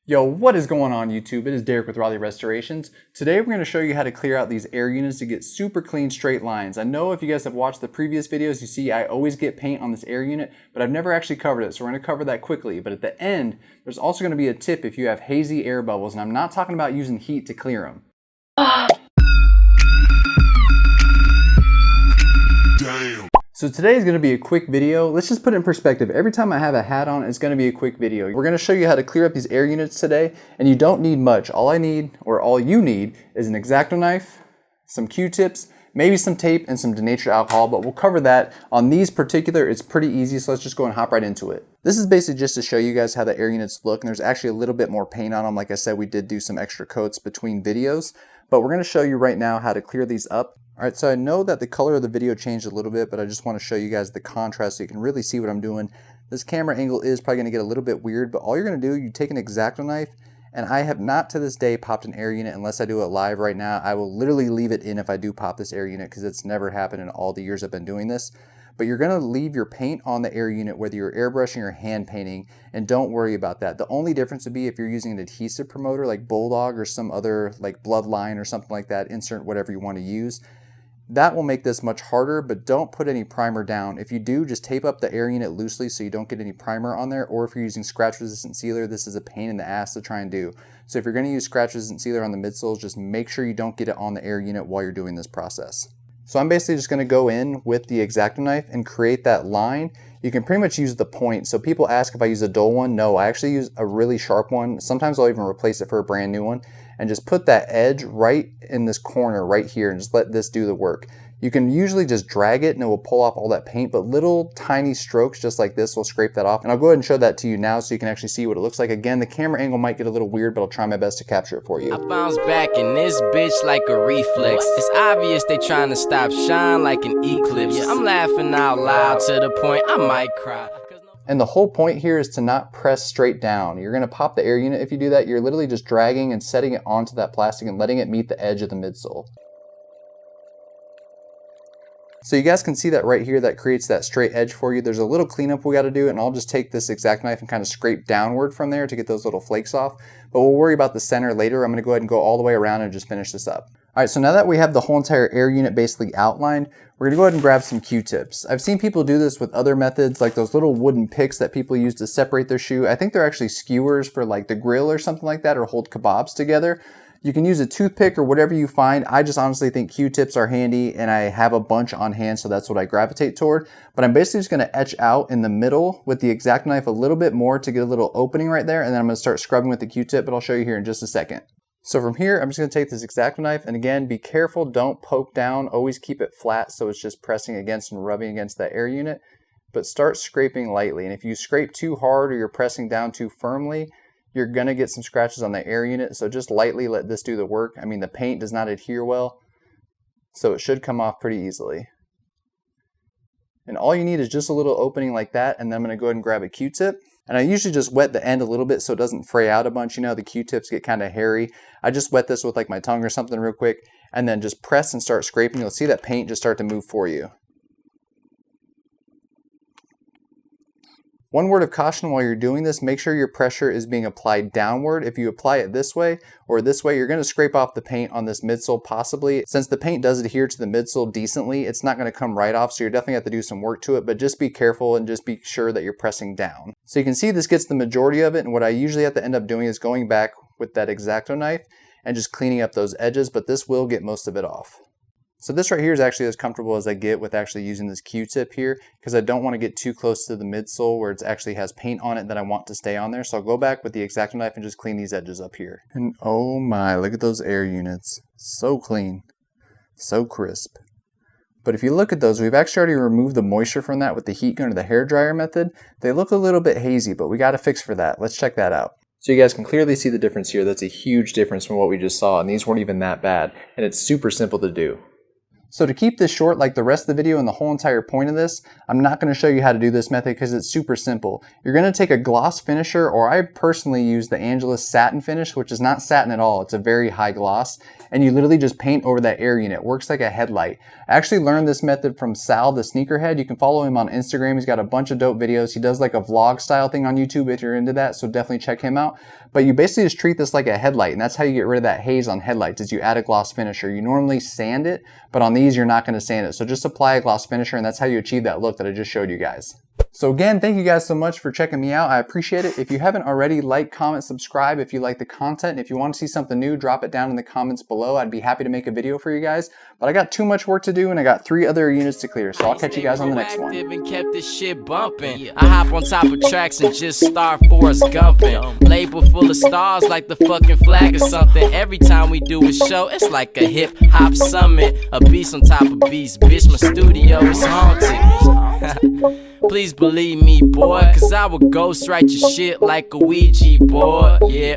Yo, what is going on YouTube? It is Derek with Raleigh Restorations. Today we're going to show you how to clear out these air units to get super clean straight lines. I know if you guys have watched the previous videos, you see I always get paint on this air unit, but I've never actually covered it, so we're going to cover that quickly. But at the end, there's also going to be a tip if you have hazy air bubbles, and I'm not talking about using heat to clear them. Damn. So today is going to be a quick video. Let's just put it in perspective. Every time I have a hat on, it's going to be a quick video. We're going to show you how to clear up these air units today, and you don't need much. All I need, or all you need, is an X-Acto knife, some Q-tips, maybe some tape, and some denatured alcohol, but we'll cover that. On these particular, it's pretty easy, so let's just go and hop right into it. This is basically just to show you guys how the air units look, and there's actually a little bit more paint on them. Like I said, we did do some extra coats between videos, but we're going to show you right now how to clear these up. Alright, so I know that the color of the video changed a little bit, but I just want to show you guys the contrast so you can really see what I'm doing. This camera angle is probably going to get a little bit weird, but all you're going to do, you take an X-Acto knife, and I have not to this day popped an air unit unless I do it live right now. I will literally leave it in if I do pop this air unit because it's never happened in all the years I've been doing this. But you're going to leave your paint on the air unit whether you're airbrushing or hand painting, and don't worry about that. The only difference would be if you're using an adhesive promoter like Bulldog or some other like Bloodline or something like that, insert whatever you want to use. That will make this much harder, but don't put any primer down. If you do, just tape up the air unit loosely so you don't get any primer on there, or if you're using scratch resistant sealer, this is a pain in the ass to try and do. So if you're going to use scratch resistant sealer on the midsoles, just make sure you don't get it on the air unit while you're doing this process. So I'm basically just going to go in with the X-Acto knife and create that line. You can pretty much use the point. So people ask if I use a dull one. No, I actually use a really sharp one. Sometimes I'll even replace it for a brand new one, and just put that edge right in this corner right here and just let this do the work. You can usually just drag it and it will pull off all that paint, but little tiny strokes just like this will scrape that off. And I'll go ahead and show that to you now so you can actually see what it looks like. Again, the camera angle might get a little weird, but I'll try my best to capture it for you. I bounce back in this bitch like a reflex. It's obvious they trying to stop shine like an eclipse. Yeah, I'm laughing out loud to the point I might cry. And the whole point here is to not press straight down. You're going to pop the air unit. If you do that, you're literally just dragging and setting it onto that plastic and letting it meet the edge of the midsole. So you guys can see that right here, that creates that straight edge for you. There's a little cleanup we got to do, and I'll just take this X-Acto knife and kind of scrape downward from there to get those little flakes off. But we'll worry about the center later. I'm going to go ahead and go all the way around and just finish this up. All right, so now that we have the whole entire air unit basically outlined, we're going to go ahead and grab some Q-tips. I've seen people do this with other methods, like those little wooden picks that people use to separate their shoe. I think they're actually skewers for like the grill or something like that, or hold kebabs together. You can use a toothpick or whatever you find. I just honestly think Q-tips are handy, and I have a bunch on hand, so that's what I gravitate toward. But I'm basically just gonna etch out in the middle with the X-Acto knife a little bit more to get a little opening right there, and then I'm gonna start scrubbing with the Q-tip, but I'll show you here in just a second. So from here, I'm just gonna take this X-Acto knife, and again, be careful, don't poke down, always keep it flat so it's just pressing against and rubbing against that air unit, but start scraping lightly. And if you scrape too hard or you're pressing down too firmly, you're going to get some scratches on the air unit, so just lightly let this do the work. I mean, the paint does not adhere well, so it should come off pretty easily. And all you need is just a little opening like that, and then I'm going to go ahead and grab a Q-tip. And I usually just wet the end a little bit so it doesn't fray out a bunch. You know, the Q-tips get kind of hairy. I just wet this with like my tongue or something real quick, and then just press and start scraping. You'll see that paint just start to move for you. One word of caution while you're doing this, make sure your pressure is being applied downward. If you apply it this way or this way, you're going to scrape off the paint on this midsole possibly. Since the paint does adhere to the midsole decently, it's not going to come right off, so you're definitely have to do some work to it, but just be careful and just be sure that you're pressing down. So you can see this gets the majority of it, and what I usually have to end up doing is going back with that X-Acto knife and just cleaning up those edges, but this will get most of it off. So this right here is actually as comfortable as I get with actually using this Q-tip here, because I don't want to get too close to the midsole where it actually has paint on it that I want to stay on there. So I'll go back with the X-Acto knife and just clean these edges up here. And oh my, look at those air units. So clean, so crisp. But if you look at those, we've actually already removed the moisture from that with the heat gun or the hair dryer method. They look a little bit hazy, but we got to fix for that. Let's check that out. So you guys can clearly see the difference here. That's a huge difference from what we just saw, and these weren't even that bad, and it's super simple to do. So to keep this short, like the rest of the video and the whole entire point of this, I'm not going to show you how to do this method because it's super simple. You're going to take a gloss finisher, or I personally use the Angelus satin finish, which is not satin at all. It's a very high gloss, and you literally just paint over that air unit. It works like a headlight. I actually learned this method from Sal, the sneakerhead. You can follow him on Instagram. He's got a bunch of dope videos. He does like a vlog style thing on YouTube if you're into that, so definitely check him out. But you basically just treat this like a headlight, and that's how you get rid of that haze on headlights, is you add a gloss finisher. You normally sand it, but on these you're not going to sand it. So just apply a gloss finisher, and that's how you achieve that look that I just showed you guys. So again, thank you guys so much for checking me out. I appreciate it. If you haven't already, like, comment, subscribe if you like the content. And if you want to see something new, drop it down in the comments below. I'd be happy to make a video for you guys. But I got too much work to do, and I got 3 other units to clear. So I'll catch you guys on the next one. And kept this shit bumping. I hop on top of tracks and just start Forrest Gumping. Label full of stars like the fucking flag or something. Every time we do a show, it's like a hip hop summit. A beast on top of beast, bitch. My studio is haunted. Please believe me, boy, cause I would ghostwrite your shit like a Ouija board, yeah.